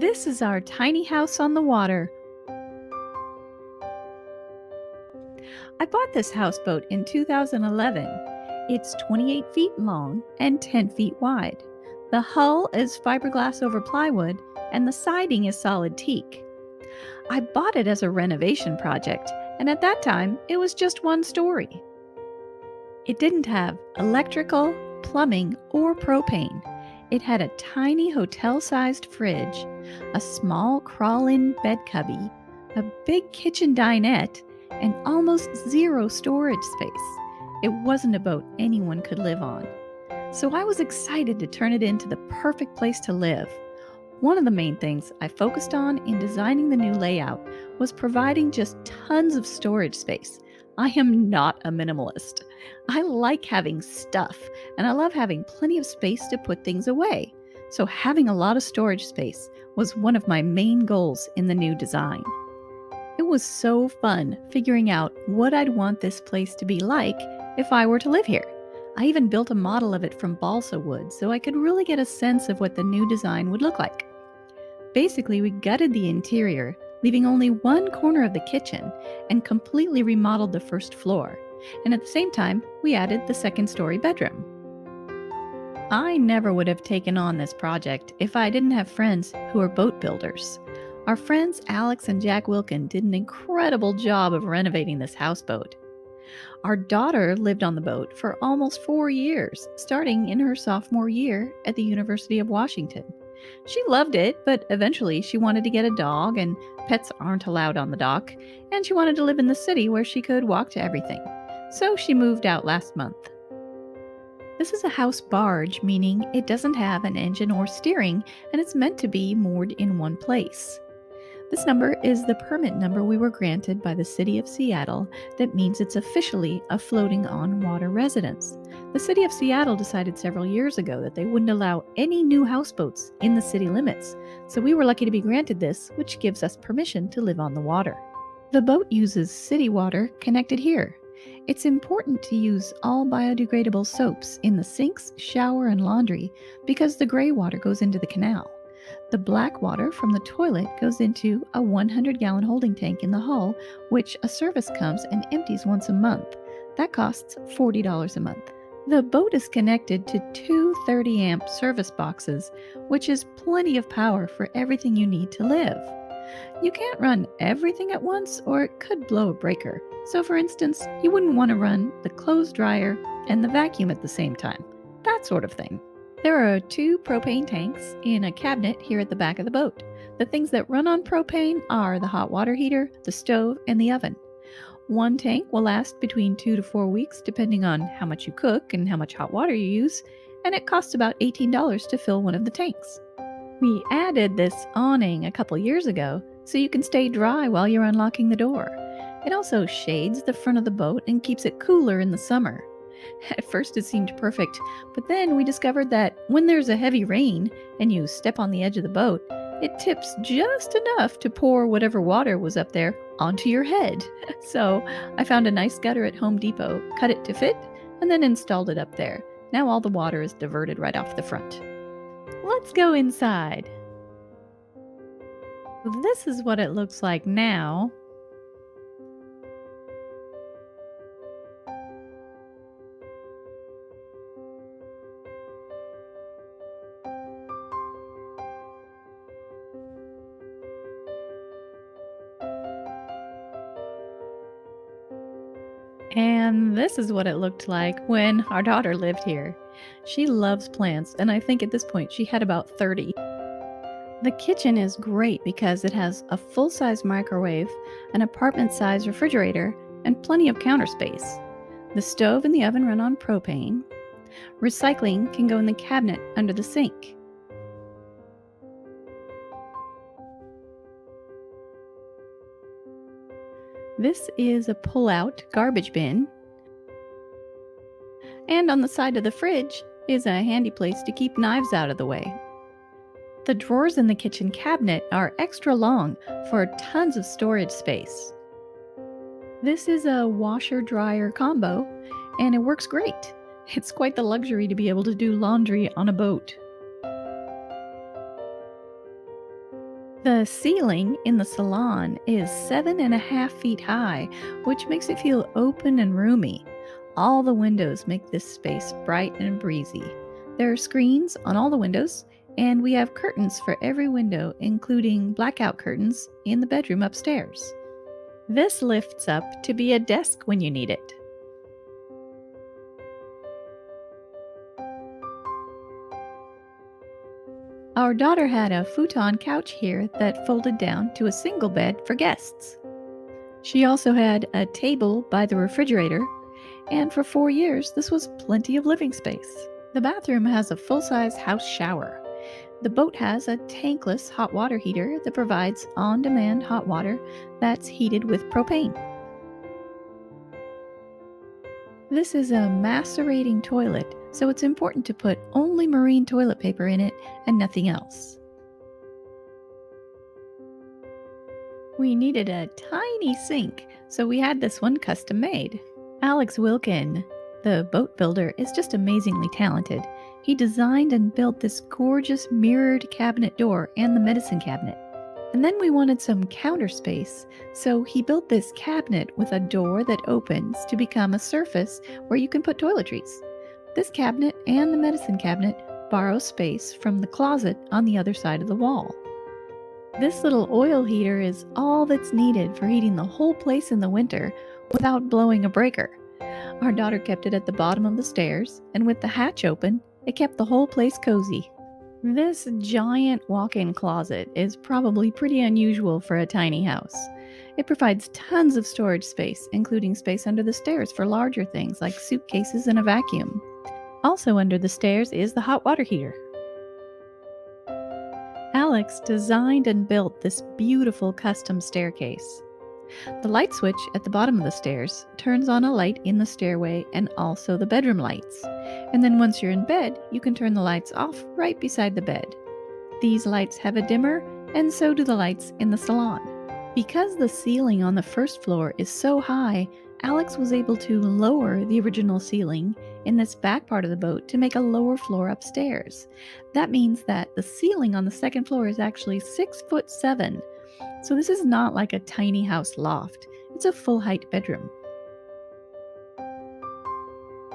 This is our tiny house on the water. I bought this houseboat in 2011. It's 28 feet long and 10 feet wide. The hull is fiberglass over plywood, and the siding is solid teak. I bought it as a renovation project, and at that time, it was just one story. It didn't have electrical, plumbing, or propane. It had a tiny hotel sized fridge, a small crawl in bed cubby, a big kitchen dinette, and almost zero storage space. It wasn't a boat anyone could live on. So I was excited to turn it into the perfect place to live. One of the main things I focused on in designing the new layout was providing just tons of storage space. I am not a minimalist. I like having stuff, and I love having plenty of space to put things away. So having a lot of storage space was one of my main goals in the new design. It was so fun figuring out what I'd want this place to be like if I were to live here. I even built a model of it from balsa wood so I could really get a sense of what the new design would look like. Basically, we gutted the interior, leaving only one corner of the kitchen, and completely remodeled the first floor. And at the same time, we added the second-story bedroom. I never would have taken on this project if I didn't have friends who are boat builders. Our friends Alex and Jack Wilkin did an incredible job of renovating this houseboat. Our daughter lived on the boat for almost 4 years, starting in her sophomore year at the University of Washington. She loved it, but eventually she wanted to get a dog, and pets aren't allowed on the dock, and she wanted to live in the city where she could walk to everything. So she moved out last month. This is a house barge, meaning it doesn't have an engine or steering, and it's meant to be moored in one place. This number is the permit number we were granted by the City of Seattle. That means it's officially a floating on water residence. The City of Seattle decided several years ago that they wouldn't allow any new houseboats in the city limits, so we were lucky to be granted this, which gives us permission to live on the water. The boat uses city water connected here. It's important to use all biodegradable soaps in the sinks, shower, and laundry because the gray water goes into the canal. The black water from the toilet goes into a 100-gallon holding tank in the hull, which a service comes and empties once a month. That costs $40 a month. The boat is connected to two 30-amp service boxes, which is plenty of power for everything you need to live. You can't run everything at once, or it could blow a breaker. So for instance, you wouldn't want to run the clothes dryer and the vacuum at the same time. That sort of thing. There are 2 propane tanks in a cabinet here at the back of the boat. The things that run on propane are the hot water heater, the stove, and the oven. One tank will last between 2 to 4 weeks depending on how much you cook and how much hot water you use, and it costs about $18 to fill one of the tanks. We added this awning a couple years ago so you can stay dry while you're unlocking the door. It also shades the front of the boat and keeps it cooler in the summer. At first it seemed perfect, but then we discovered that when there's a heavy rain and you step on the edge of the boat, it tips just enough to pour whatever water was up there onto your head. So I found a nice gutter at Home Depot, cut it to fit, and then installed it up there. Now all the water is diverted right off the front. Let's go inside. This is what it looks like now. And this is what it looked like when our daughter lived here. She loves plants, and I think at this point she had about 30. The kitchen is great because it has a full-size microwave, an apartment-size refrigerator, and plenty of counter space. The stove and the oven run on propane. Recycling can go in the cabinet under the sink. This is a pull-out garbage bin. And on the side of the fridge is a handy place to keep knives out of the way. The drawers in the kitchen cabinet are extra long for tons of storage space. This is a washer-dryer combo, and it works great. It's quite the luxury to be able to do laundry on a boat. The ceiling in the salon is 7.5 feet high, which makes it feel open and roomy. All the windows make this space bright and breezy. There are screens on all the windows, and we have curtains for every window, including blackout curtains in the bedroom upstairs. This lifts up to be a desk when you need it. Our daughter had a futon couch here that folded down to a single bed for guests. She also had a table by the refrigerator, and for 4 years, this was plenty of living space. The bathroom has a full size house shower. The boat has a tankless hot water heater that provides on demand hot water that's heated with propane. This is a macerating toilet, so it's important to put only marine toilet paper in it and nothing else. We needed a tiny sink, so we had this one custom made. Alex Wilkin, the boat builder, is just amazingly talented. He designed and built this gorgeous mirrored cabinet door and the medicine cabinet. And then we wanted some counter space, so he built this cabinet with a door that opens to become a surface where you can put toiletries. This cabinet and the medicine cabinet borrow space from the closet on the other side of the wall. This little oil heater is all that's needed for heating the whole place in the winter without blowing a breaker. Our daughter kept it at the bottom of the stairs, and with the hatch open, it kept the whole place cozy. This giant walk-in closet is probably pretty unusual for a tiny house. It provides tons of storage space, including space under the stairs for larger things like suitcases and a vacuum. Also under the stairs is the hot water heater. Alex designed and built this beautiful custom staircase. The light switch at the bottom of the stairs turns on a light in the stairway and also the bedroom lights. And then once you're in bed, you can turn the lights off right beside the bed. These lights have a dimmer, and so do the lights in the salon. Because the ceiling on the first floor is so high, Alex was able to lower the original ceiling in this back part of the boat to make a lower floor upstairs. That means that the ceiling on the second floor is actually 6'7". So this is not like a tiny house loft. It's a full height bedroom.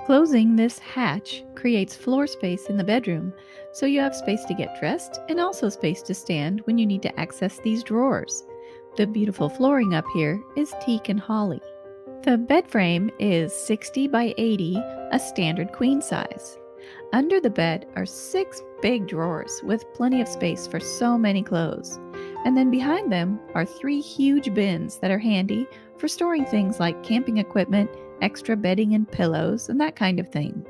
Closing this hatch creates floor space in the bedroom, so you have space to get dressed and also space to stand when you need to access these drawers. The beautiful flooring up here is teak and holly. The bed frame is 60 by 80, a standard queen size. Under the bed are 6 big drawers with plenty of space for so many clothes. And then behind them are 3 huge bins that are handy for storing things like camping equipment, extra bedding and pillows, and that kind of thing.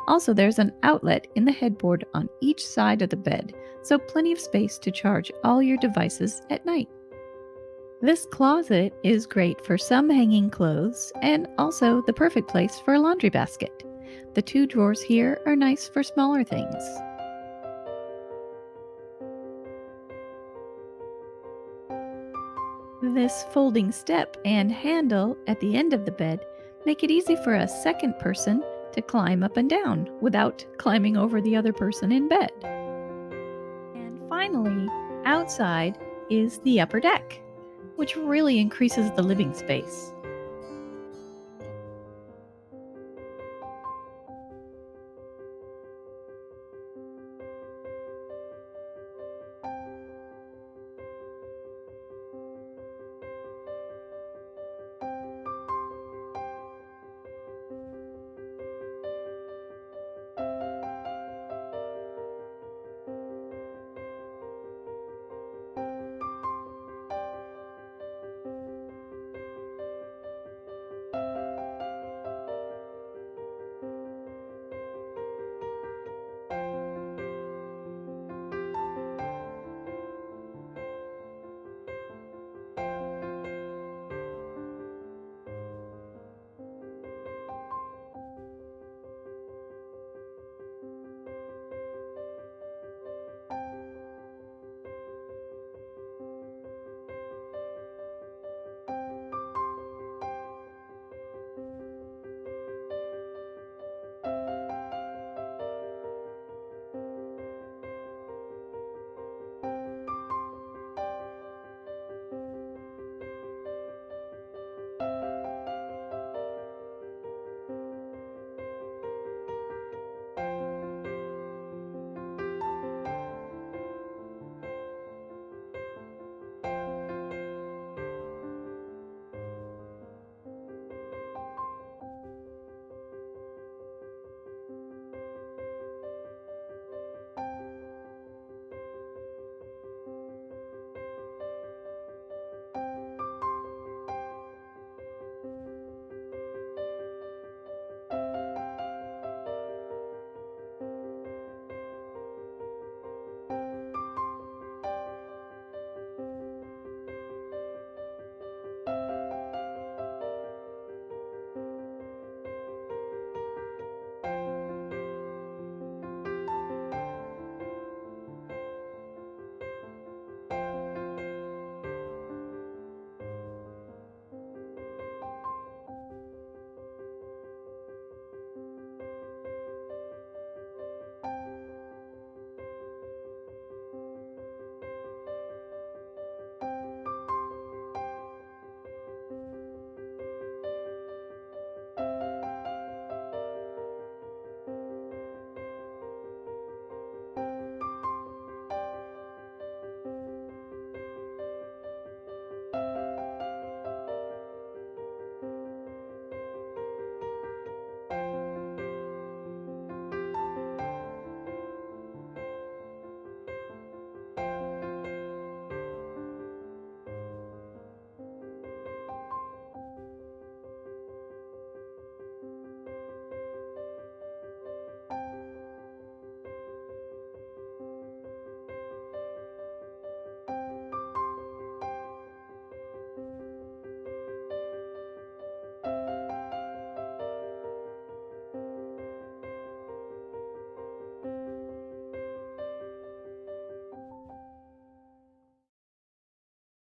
Also, there's an outlet in the headboard on each side of the bed, so plenty of space to charge all your devices at night. This closet is great for some hanging clothes and also the perfect place for a laundry basket. The 2 drawers here are nice for smaller things. This folding step and handle at the end of the bed make it easy for a second person to climb up and down without climbing over the other person in bed. And finally, outside is the upper deck, which really increases the living space.